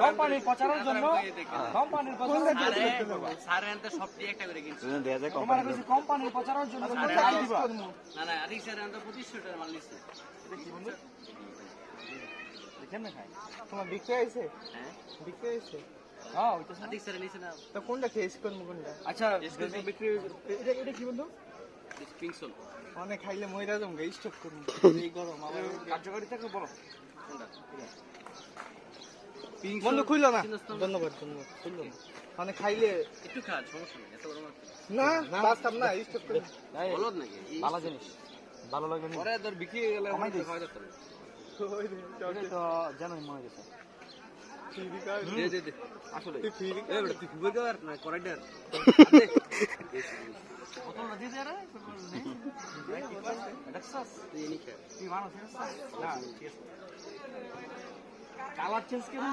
company প্রচারের জন্য কোম্পানির প্রচারের সারে আনতে সবটি একটা করে কিনছি তোমার কাছে কোম্পানির প্রচারের জন্য তুমি টাকা দিবা না না আদিক স্যার আনতে 2500 টাকা মাল নিছে কেমনে খাই তোমার বিক্রি হইছে হ্যাঁ বিক্রি হইছে হ্যাঁ ওইটা আদিক স্যার নিছে না তো কোনটা খেয়েছ কোন কোনটা আচ্ছা বিক্রি এটা কি বন্ধু পিংসল অনেক খাইলে মইরা যাম গাই স্টপ করব এই গরম আমার কার্যকারী থাকে বলো কোনটা বন্ধু খুইলো না ধন্যবাদ ধন্যবাদ খুইলো না মানে খাইলে একটু খা সমস্যা নেই এত বড় মাছ না বাস্তাম না স্টপ করে বলো নাকি ভালো জিনিস ভালো লাগে না পরে তোর বিক্রি হয়ে গেলে আমায় খাওয়া যেত না এটা তো জানোই মনে গেছে দে দে আসলে তুই খুবই গার না করাইডার বোতলটা দিয়ে দে রে দেখছস তুই এনি খা তুই মানুষ না ঠিক আছে কালার চেঞ্জ কেমন